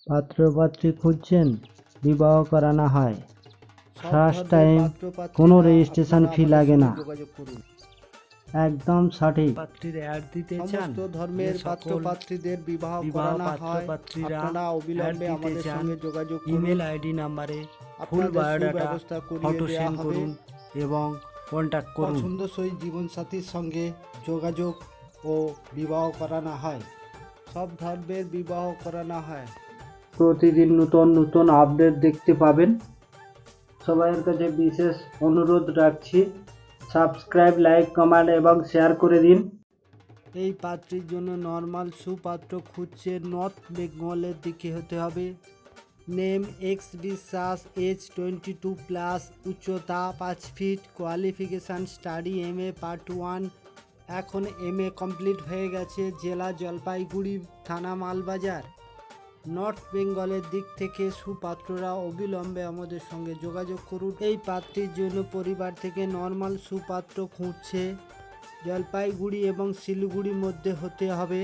পাত্র-পাত্রী খুঁজছেন, বিবাহ করানো হয়। ফার্স্ট টাইম, কোনো রেজিস্ট্রেশন ফি লাগে না। একদম সঠিক। পাত্রীর অ্যাড দিতে চান, সমস্ত ধর্মের পাত্র-পাত্রীদের বিবাহ করানো হয়। আপনারা অবিলম্বে আমাদের সঙ্গে যোগাযোগ করুন। ইমেল আইডি নাম্বারে ফুল আপনাদের বায়োডাটা সুব্যবস্থা করিয়ে ফটো দেওয়া সেন্ড হবে। করুন এবং কন্ট্যাক্ট করুন। পছন্দসই জীবনসাথীর সঙ্গে যোগাযোগ ও বিবাহ করানো হয়। সব ধর্মের বিবাহ করানো হয়। প্রতিদিন নতুন নতুন আপডেট দেখতে পাবেন। সবাইয়ের কাছে বিশেষ অনুরোধ রাখছি, সাবস্ক্রাইব, লাইক, কমেন্ট এবং শেয়ার করে দিন। এই পাত্রীর জন্য নর্মাল সুপাত্র খুঁজছে, নর্থ বেঙ্গলের দিকে হতে হবে। নেম এক্স বিশ্বাস, এজ 22+, উচ্চতা 5 feet, qualification study MA part 1। এখন MA কমপ্লিট হয়ে গেছে। জেলা জলপাইগুড়ি, থানা মালবাজার। নর্থ বেঙ্গলের দিক থেকে সুপাত্ররা অবিলম্বে আমাদের সঙ্গে যোগাযোগ করুন। এই পাত্রীর জন্য পরিবার থেকে নর্মাল সুপাত্র খুঁজছে, জলপাইগুড়ি এবং শিলিগুড়ির মধ্যে হতে হবে।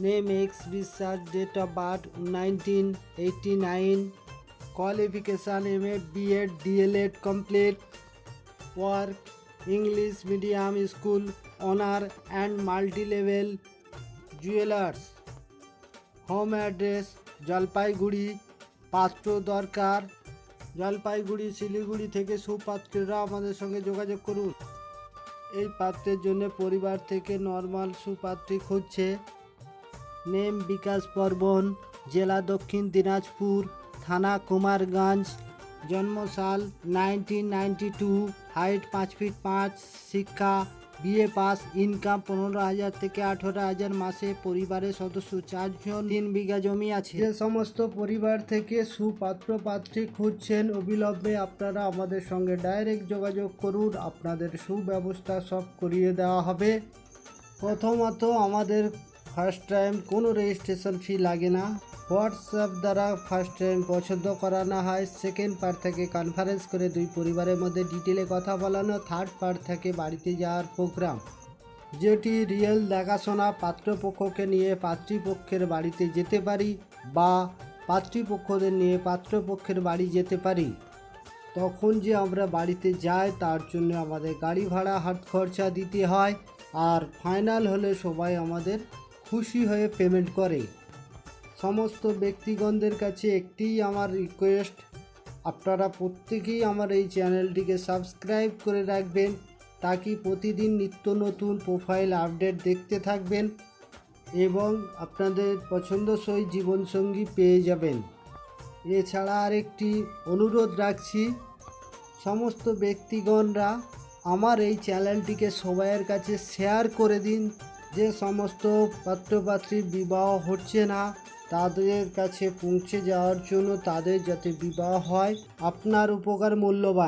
Name X Biswas, date of birth 1989, qualification MA B.Ed DLED complete, work English medium school, owner and multi level jewellers. Home address Jalpaiguri. পাত্র দরকার জলপাইগুড়ি, শিলিগুড়ি থেকে সুপাত্ররা আমাদের সঙ্গে যোগাযোগ করুন। এই পাত্রের জন্য পরিবার থেকে নর্মাল সুপাত্রী খুঁজছে। নেম বিকাশ বর্মন, জেলা দক্ষিণ দিনাজপুর, থানা কুমারগঞ্জ, জন্মসাল 1992, হাইট 5 ফিট 5, শিক্ষা BA পাস, ইনকাম 15,000 থেকে 18,000 মাসে, পরিবারের সদস্য 4 জন, 3 বিঘা জমি আছে। যে সমস্ত পরিবার থেকে সুপাত্র পাত্রী খুঁজছেন, অবিলম্বে আপনারা আমাদের সঙ্গে ডাইরেক্ট যোগাযোগ করুন। আপনাদের সুব্যবস্থা সব করিয়ে দেওয়া হবে। প্রথমত আমাদের ফার্স্ট টাইম কোনো রেজিস্ট্রেশন ফি লাগে না। হোয়াটসঅ্যাপ দ্বারা ফার্স্ট টাইম পছন্দ করানো হয়। সেকেন্ড পার্ট থেকে কনফারেন্স করে দুই পরিবারের মধ্যে ডিটেলে কথা বলানো। থার্ড পার্ট থেকে বাড়িতে যাওয়ার প্রোগ্রাম, যেটি রিয়েল দেখাশোনা। পাত্রপক্ষকে নিয়ে পাত্রীপক্ষের বাড়িতে যেতে পারি বা পাত্রীপক্ষদের নিয়ে পাত্রপক্ষের বাড়ি যেতে পারি। তখন যে আমরা বাড়িতে যাই তার জন্য আমাদের গাড়ি ভাড়া হাত খরচা দিতে হয়। আর ফাইনাল হলে সবাই আমাদের খুশি হয়ে পেমেন্ট করে। সমস্ত ব্যক্তিগণদের কাছে একটিই আমার রিকোয়েস্ট, আপনারা প্রত্যেকেই আমার এই চ্যানেলটিকে সাবস্ক্রাইব করে রাখবেন, তাকি প্রতিদিন নিত্য নতুন প্রোফাইল আপডেট দেখতে থাকবেন এবং আপনাদের পছন্দসই জীবনসঙ্গী পেয়ে যাবেন। এছাড়া আরেকটি অনুরোধ রাখছি, সমস্ত ব্যক্তিগণরা আমার এই চ্যানেলটিকে সবাইয়ের কাছে শেয়ার করে দিন। যে সমস্ত পাত্রপাত্রীর বিবাহ হচ্ছে না তাদের কাছে পৌঁছে যাওয়ার জন্য, তাদের যাতে বিবাহ হয়। আপনার উপকার মূল্যবান।